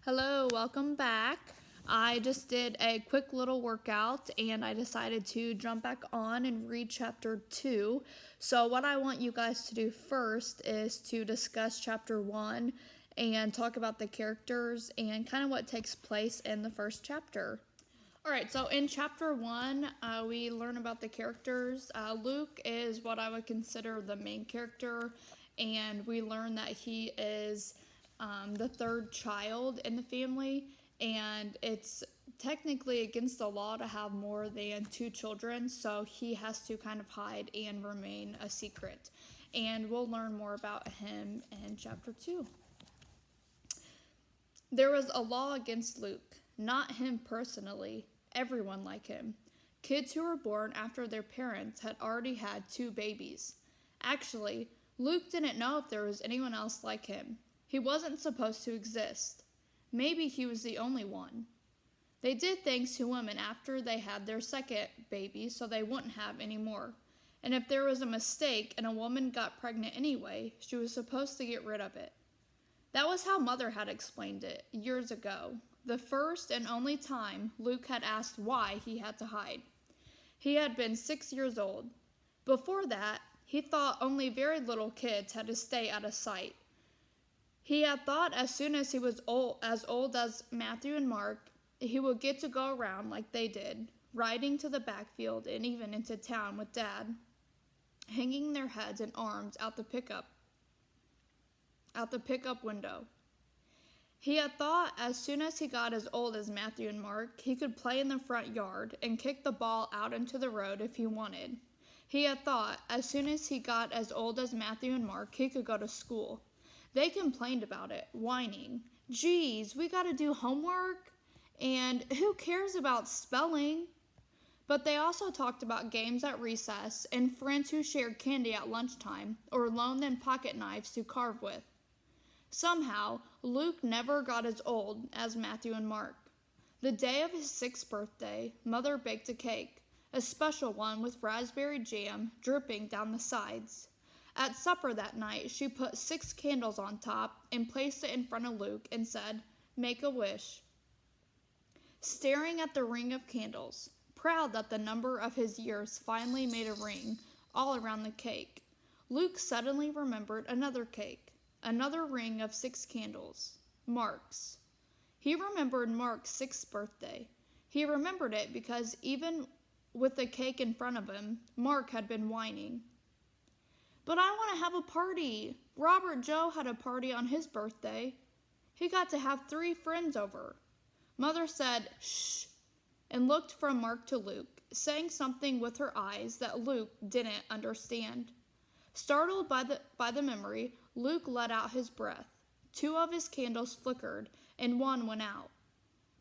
Hello, welcome back. I just did a quick little workout and I decided to jump back on and read chapter 2. So, what I want you guys to do first is to discuss chapter 1 and talk about the characters and kind of what takes place in the first chapter. Alright, so in chapter 1, we learn about the characters. Luke is what I would consider the main character, and we learn that he is the third child in the family, and it's technically against the law to have more than 2 children, so he has to kind of hide and remain a secret. And we'll learn more about him in chapter 2. There was a law against Luke, not him personally, everyone like him. Kids who were born after their parents had already had 2 babies. Actually, Luke didn't know if there was anyone else like him. He wasn't supposed to exist. Maybe he was the only one. They did things to women after they had their second baby so they wouldn't have any more. And if there was a mistake and a woman got pregnant anyway, she was supposed to get rid of it. That was how Mother had explained it years ago, the first and only time Luke had asked why he had to hide. He had been 6 years old. Before that, he thought only very little kids had to stay out of sight. He had thought as soon as he was old as Matthew and Mark, he would get to go around like they did, riding to the backfield and even into town with Dad, hanging their heads and arms out the pickup window. He had thought as soon as he got as old as Matthew and Mark, he could play in the front yard and kick the ball out into the road if he wanted. He had thought as soon as he got as old as Matthew and Mark, he could go to school. They complained about it, whining, "Geez, we gotta do homework? And who cares about spelling?" But they also talked about games at recess and friends who shared candy at lunchtime or loaned them pocket knives to carve with. Somehow, Luke never got as old as Matthew and Mark. The day of his 6th birthday, Mother baked a cake, a special one with raspberry jam dripping down the sides. At supper that night, she put 6 candles on top and placed it in front of Luke and said, "Make a wish." Staring at the ring of candles, proud that the number of his years finally made a ring all around the cake, Luke suddenly remembered another cake, another ring of 6 candles, Mark's. He remembered Mark's 6th birthday. He remembered it because even with the cake in front of him, Mark had been whining. "But I want to have a party. Robert Joe had a party on his birthday. He got to have 3 friends over." Mother said, "Shh," and looked from Mark to Luke, saying something with her eyes that Luke didn't understand. Startled by the memory, Luke let out his breath. 2 of his candles flickered, and 1 went out.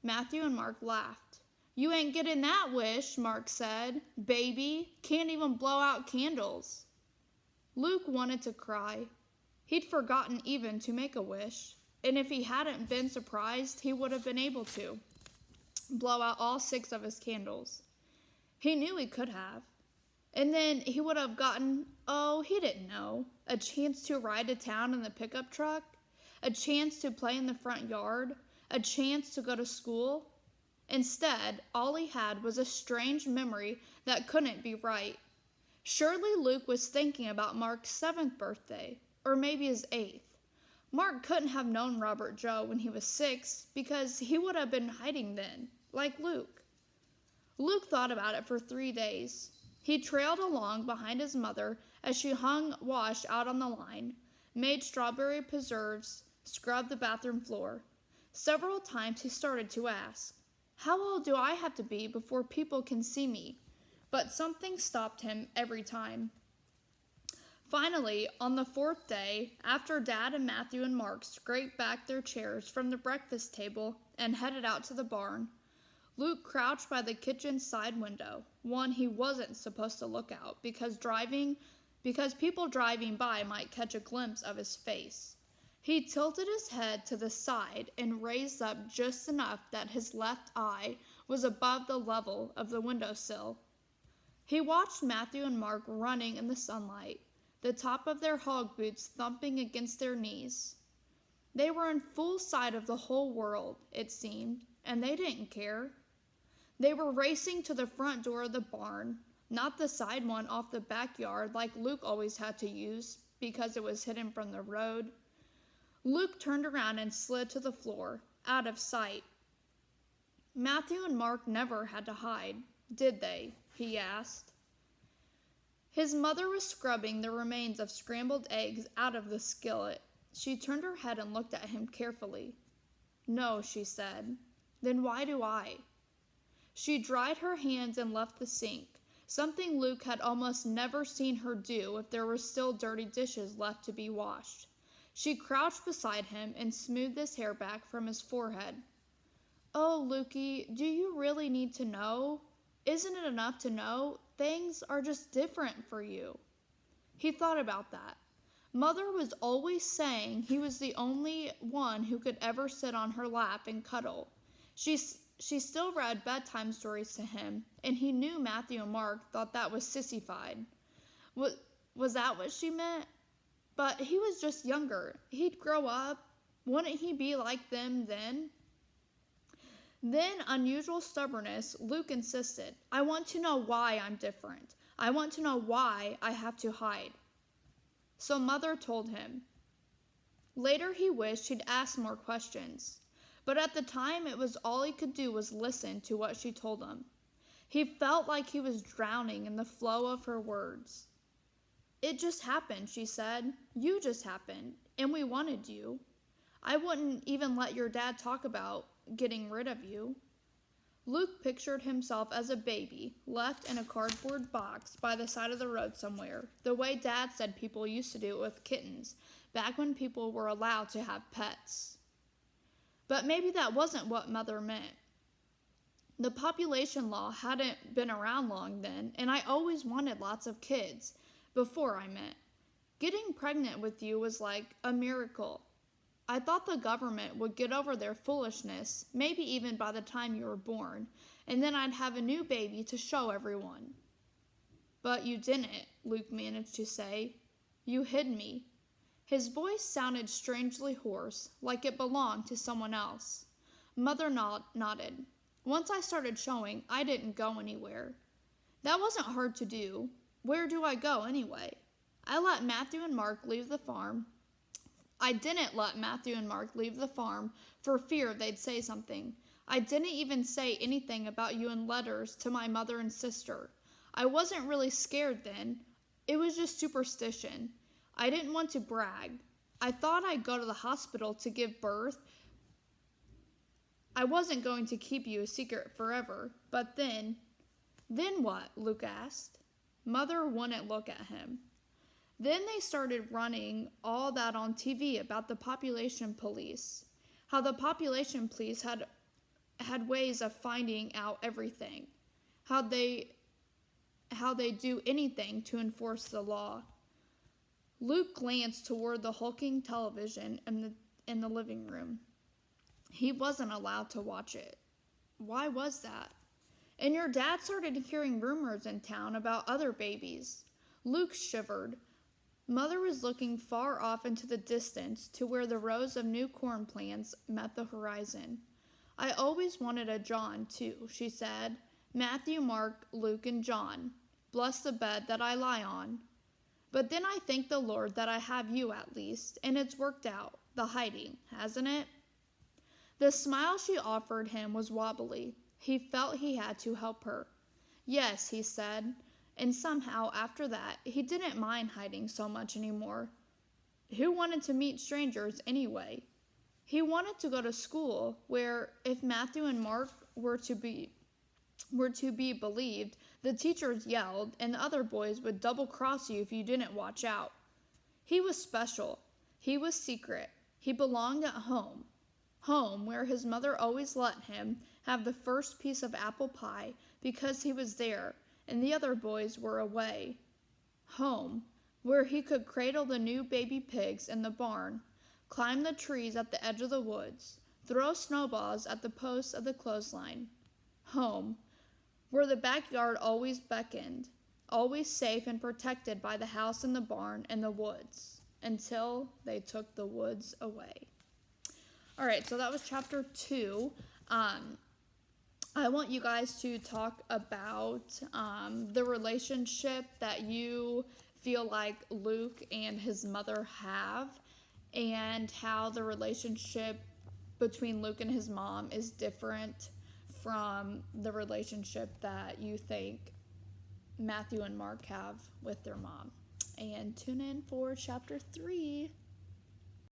Matthew and Mark laughed. "You ain't getting that wish," Mark said. "Baby, can't even blow out candles." Luke wanted to cry. He'd forgotten even to make a wish, and if he hadn't been surprised, he would have been able to blow out all 6 of his candles. He knew he could have. And then he would have gotten, he didn't know, a chance to ride to town in the pickup truck, a chance to play in the front yard, a chance to go to school. Instead, all he had was a strange memory that couldn't be right. Surely Luke was thinking about Mark's 7th birthday, or maybe his 8th. Mark couldn't have known Robert Joe when he was 6 because he would have been hiding then, like Luke. Luke thought about it for 3 days. He trailed along behind his mother as she hung wash out on the line, made strawberry preserves, scrubbed the bathroom floor. Several times he started to ask, "How old do I have to be before people can see me?" But something stopped him every time. Finally, on the 4th day, after Dad and Matthew and Mark scraped back their chairs from the breakfast table and headed out to the barn, Luke crouched by the kitchen side window, one he wasn't supposed to look out because people driving by might catch a glimpse of his face. He tilted his head to the side and raised up just enough that his left eye was above the level of the windowsill. He watched Matthew and Mark running in the sunlight, the top of their hog boots thumping against their knees. They were in full sight of the whole world, it seemed, and they didn't care. They were racing to the front door of the barn, not the side one off the backyard like Luke always had to use because it was hidden from the road. Luke turned around and slid to the floor, out of sight. Matthew and Mark never had to hide, did they? He asked. His mother was scrubbing the remains of scrambled eggs out of the skillet. She turned her head and looked at him carefully. No, she said. Then why do I? She dried her hands and left the sink, something Luke had almost never seen her do if there were still dirty dishes left to be washed. She crouched beside him and smoothed his hair back from his forehead. Oh, Lukey, do you really need to know? Isn't it enough to know things are just different for you? He thought about that. Mother was always saying he was the only one who could ever sit on her lap and cuddle. She still read bedtime stories to him, and he knew Matthew and Mark thought that was sissified. Was that what she meant? But he was just younger. He'd grow up. Wouldn't he be like them then? Then, unusual stubbornness, Luke insisted, I want to know why I'm different. I want to know why I have to hide. So Mother told him. Later he wished he'd asked more questions, but at the time it was all he could do was listen to what she told him. He felt like he was drowning in the flow of her words. It just happened, she said. You just happened, and we wanted you. I wouldn't even let your dad talk about getting rid of you. Luke pictured himself as a baby, left in a cardboard box by the side of the road somewhere, the way Dad said people used to do it with kittens, back when people were allowed to have pets. But maybe that wasn't what Mother meant. The population law hadn't been around long then, and I always wanted lots of kids, before I met. Getting pregnant with you was like a miracle. I thought the government would get over their foolishness, maybe even by the time you were born, and then I'd have a new baby to show everyone. But you didn't, Luke managed to say. You hid me. His voice sounded strangely hoarse, like it belonged to someone else. Mother nodded. Once I started showing, I didn't go anywhere. That wasn't hard to do. Where do I go anyway? I let Matthew and Mark leave the farm. I didn't let Matthew and Mark leave the farm for fear they'd say something. I didn't even say anything about you in letters to my mother and sister. I wasn't really scared then. It was just superstition. I didn't want to brag. I thought I'd go to the hospital to give birth. I wasn't going to keep you a secret forever. But then what? Luke asked. Mother wouldn't look at him. Then they started running all that on TV about the population police, how the population police had ways of finding out everything, how they do anything to enforce the law. Luke glanced toward the hulking television in the living room. He wasn't allowed to watch it. Why was that? And your dad started hearing rumors in town about other babies. Luke shivered. Mother was looking far off into the distance to where the rows of new corn plants met the horizon. I always wanted a John, too, she said. Matthew, Mark, Luke, and John. Bless the bed that I lie on. But then I thank the Lord that I have you at least, and it's worked out, the hiding, hasn't it? The smile she offered him was wobbly. He felt he had to help her. Yes, he said. And somehow, after that, he didn't mind hiding so much anymore. Who wanted to meet strangers anyway? He wanted to go to school where, if Matthew and Mark were to be believed, the teachers yelled and the other boys would double-cross you if you didn't watch out. He was special. He was secret. He belonged at home. Home, where his mother always let him have the first piece of apple pie because he was there and the other boys were away. Home, where he could cradle the new baby pigs in the barn, climb the trees at the edge of the woods, throw snowballs at the posts of the clothesline. Home, where the backyard always beckoned, always safe and protected by the house and the barn and the woods, until they took the woods away. All right, so that was chapter 2. I want you guys to talk about the relationship that you feel like Luke and his mother have, and how the relationship between Luke and his mom is different from the relationship that you think Matthew and Mark have with their mom. And tune in for chapter 3.